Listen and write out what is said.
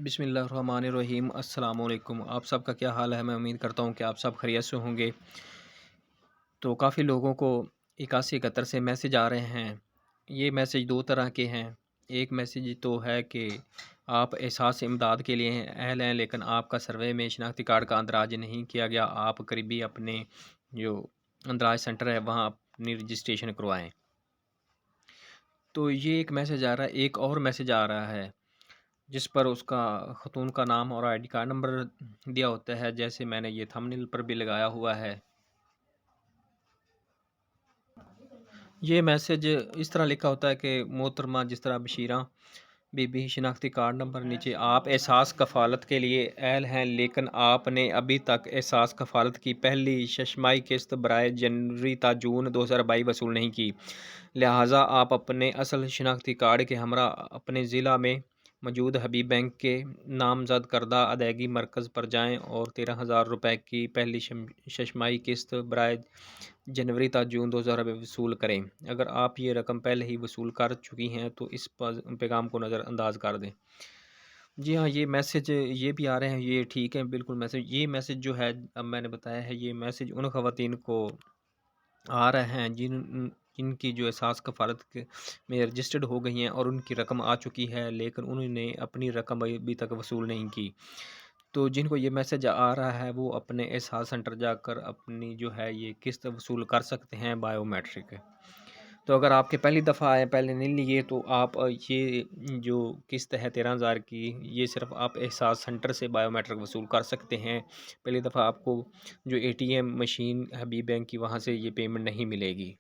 बिस्मिल्लाहिर्रहमानिर्रहीम अस्सलाम वालेकुम। आप सबका क्या हाल है? मैं उम्मीद करता हूँ कि आप सब खैरियत से होंगे। तो काफ़ी लोगों को 8171 से मैसेज आ रहे हैं। ये मैसेज 2 तरह के हैं। एक मैसेज तो है कि आप एहसास इमदाद के लिए अहल हैं, लेकिन आपका सर्वे में शनाख्ती कार्ड का अंदराज नहीं किया गया। आप करीबी अपने जो अंदराज सेंटर है वहाँ अपनी रजिस्ट्रेशन करवाएँ। तो ये एक मैसेज आ रहा है। एक और मैसेज आ रहा है जिस पर उसका ख़तून का नाम और आईडी कार्ड नंबर दिया होता है, जैसे मैंने ये थंबनेल पर भी लगाया हुआ है। ये मैसेज इस तरह लिखा होता है कि मोहतरमा जिस तरह बशीरा बीबी शनाख्ती कार्ड नंबर नीचे आप एहसास कफ़ालत के लिए अहल हैं, लेकिन आपने अभी तक एहसास कफ़ालत की पहली शशमाही किस्त बराए जनवरी ता जून 2022 वसूल नहीं की। लिहाजा आप अपने असल शनाख्ती कार्ड के हमरा अपने ज़िला में मौजूद हबीब बैंक के नामज़द करदा अदायगी मरकज़ पर जाएँ और 13,000 रुपये की पहली शशमाही किस्त बराए जनवरी ता जून 2022 वसूल करें। अगर आप ये रकम पहले ही वसूल कर चुकी हैं तो इस पैगाम को नज़रअंदाज कर दें। जी हाँ, ये मैसेज ये भी आ रहे हैं, ये ठीक है बिल्कुल। ये मैसेज जो है, अब मैंने बताया है, ये मैसेज उन ख़वातीन को आ रहे हैं जिनकी जो एहसास कफ़ालत के में रजिस्टर्ड हो गई हैं और उनकी रकम आ चुकी है, लेकिन उन्होंने अपनी रकम अभी तक वसूल नहीं की। तो जिनको ये मैसेज आ रहा है वो अपने एहसास सेंटर जाकर अपनी जो है ये किस्त वसूल कर सकते हैं बायोमेट्रिक। तो अगर आपके पहली दफ़ा आए, पहले नहीं लिए, तो आप ये जो किस्त है 13,000 की, ये सिर्फ़ आप एहसास सेंटर से बायोमेट्रिक वसूल कर सकते हैं। पहली दफ़ा आपको जो एटीएम मशीन हबीब बैंक की वहाँ से ये पेमेंट नहीं मिलेगी।